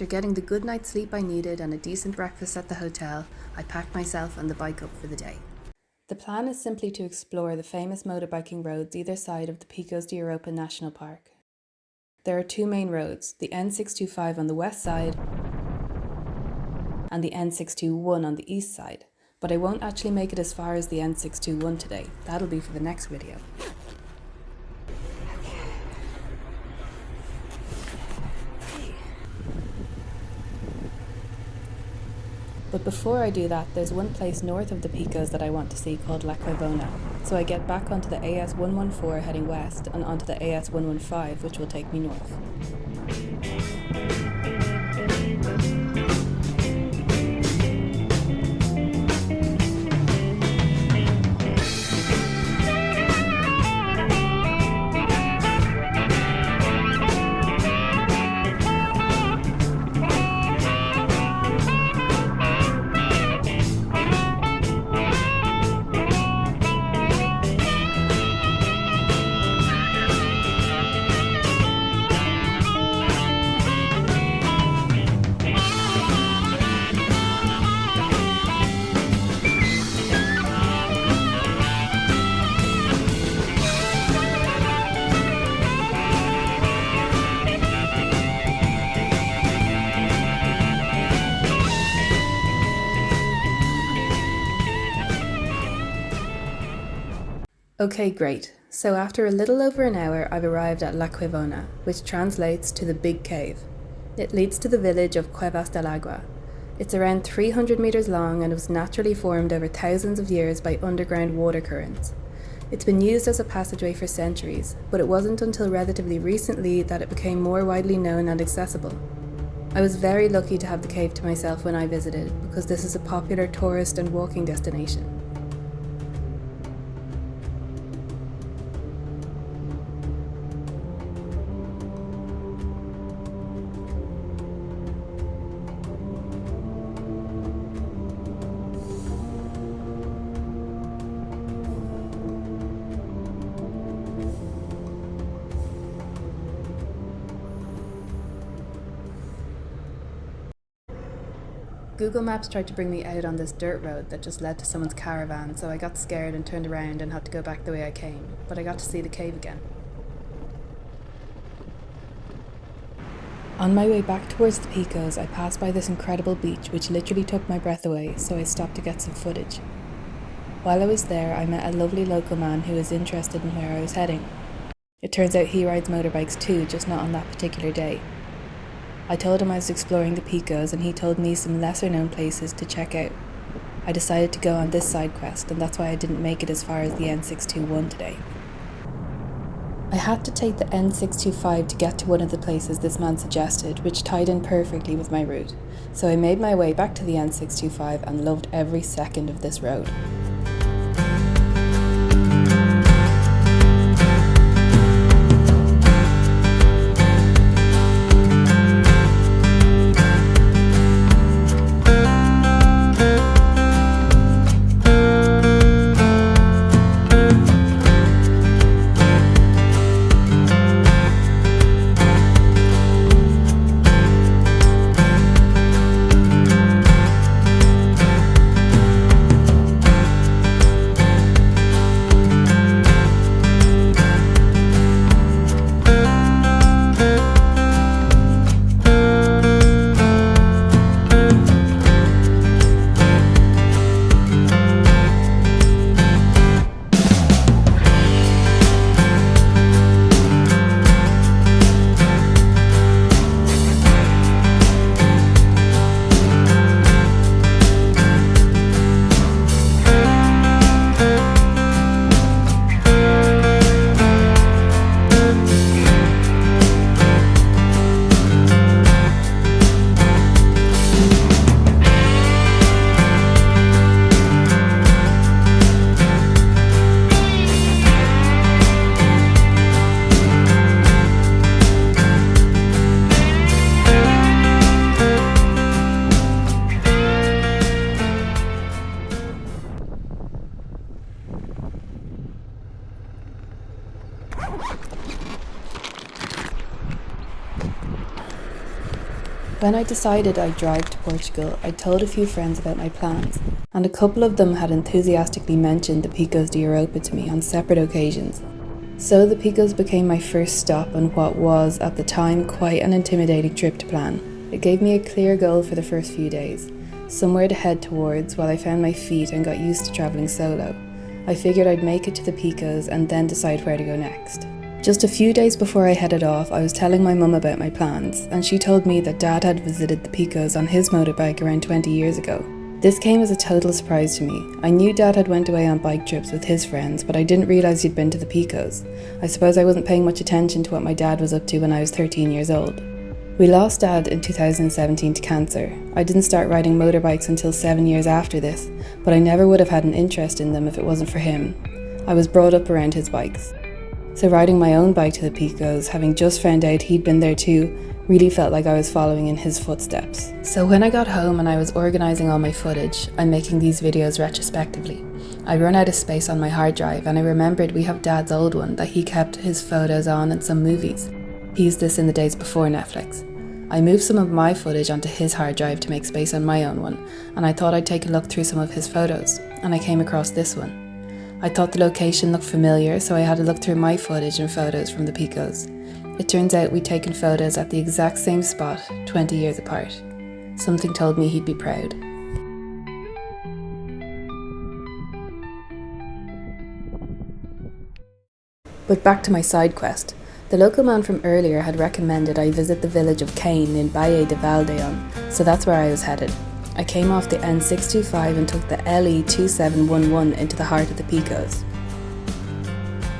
after getting the good night's sleep I needed and a decent breakfast at the hotel, I packed myself and the bike up for the day. The plan is simply to explore the famous motorbiking roads either side of the Picos de Europa National Park. There are two main roads, the N625 on the west side and the N621 on the east side, but I won't actually make it as far as the N621 today. That'll be for the next video. But before I do that, there's one place north of the Picos that I want to see called La Cuevona. So I get back onto the AS114 heading west and onto the AS115, which will take me north. Okay, great. So after a little over an hour, I've arrived at La Cuevona, which translates to the Big Cave. It leads to the village of Cueva del Agua. It's around 300 meters long and was naturally formed over thousands of years by underground water currents. It's been used as a passageway for centuries, but it wasn't until relatively recently that it became more widely known and accessible. I was very lucky to have the cave to myself when I visited, because this is a popular tourist and walking destination. Google Maps tried to bring me out on this dirt road that just led to someone's caravan, so I got scared and turned around and had to go back the way I came, but I got to see the cave again. On my way back towards the Picos, I passed by this incredible beach which literally took my breath away, so I stopped to get some footage. While I was there, I met a lovely local man who was interested in where I was heading. It turns out he rides motorbikes too, just not on that particular day. I told him I was exploring the Picos and he told me some lesser known places to check out. I decided to go on this side quest, and that's why I didn't make it as far as the N621 today. I had to take the N625 to get to one of the places this man suggested, which tied in perfectly with my route. So I made my way back to the N625 and loved every second of this road. When I decided I'd drive to Portugal, I told a few friends about my plans, and a couple of them had enthusiastically mentioned the Picos de Europa to me on separate occasions. So the Picos became my first stop on what was, at the time, quite an intimidating trip to plan. It gave me a clear goal for the first few days, somewhere to head towards while I found my feet and got used to travelling solo. I figured I'd make it to the Picos and then decide where to go next. Just a few days before I headed off, I was telling my mum about my plans, and she told me that Dad had visited the Picos on his motorbike around 20 years ago. This came as a total surprise to me. I knew Dad had went away on bike trips with his friends, but I didn't realise he'd been to the Picos. I suppose I wasn't paying much attention to what my dad was up to when I was 13 years old. We lost Dad in 2017 to cancer. I didn't start riding motorbikes until 7 years after this, but I never would have had an interest in them if it wasn't for him. I was brought up around his bikes. So riding my own bike to the Picos, having just found out he'd been there too, really felt like I was following in his footsteps. So when I got home and I was organising all my footage, I'm making these videos retrospectively. I run out of space on my hard drive, and I remembered we have Dad's old one that he kept his photos on and some movies. He used this in the days before Netflix. I moved some of my footage onto his hard drive to make space on my own one, and I thought I'd take a look through some of his photos, and I came across this one. I thought the location looked familiar, so I had a look through my footage and photos from the Picos. It turns out we'd taken photos at the exact same spot, 20 years apart. Something told me he'd be proud. But back to my side quest. The local man from earlier had recommended I visit the village of Cain in Valle de Valdeón, so that's where I was headed. I came off the N625 and took the LE2711 into the heart of the Picos.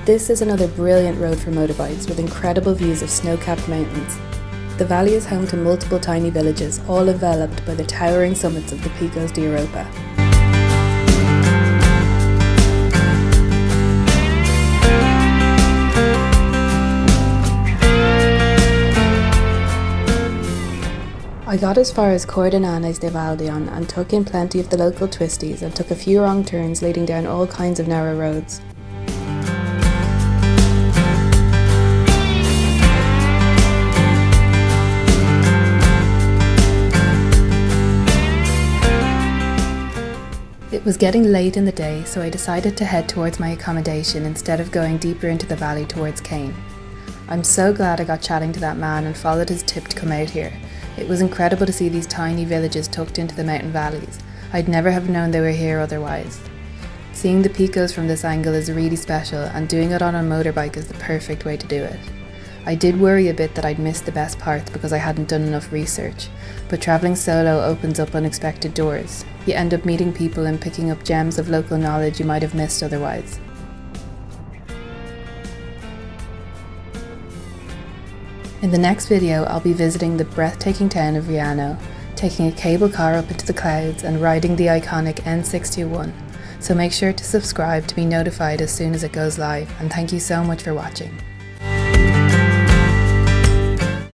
This is another brilliant road for motorbikes with incredible views of snow-capped mountains. The valley is home to multiple tiny villages, all enveloped by the towering summits of the Picos de Europa. I got as far as Coordenadas de Valdeón and took in plenty of the local twisties and took a few wrong turns leading down all kinds of narrow roads. It was getting late in the day, so I decided to head towards my accommodation instead of going deeper into the valley towards Cain. I'm so glad I got chatting to that man and followed his tip to come out here. It was incredible to see these tiny villages tucked into the mountain valleys. I'd never have known they were here otherwise. Seeing the Picos from this angle is really special, and doing it on a motorbike is the perfect way to do it. I did worry a bit that I'd missed the best parts because I hadn't done enough research, but travelling solo opens up unexpected doors. You end up meeting people and picking up gems of local knowledge you might have missed otherwise. In the next video, I'll be visiting the breathtaking town of Riano, taking a cable car up into the clouds and riding the iconic N621. So make sure to subscribe to be notified as soon as it goes live, and thank you so much for watching.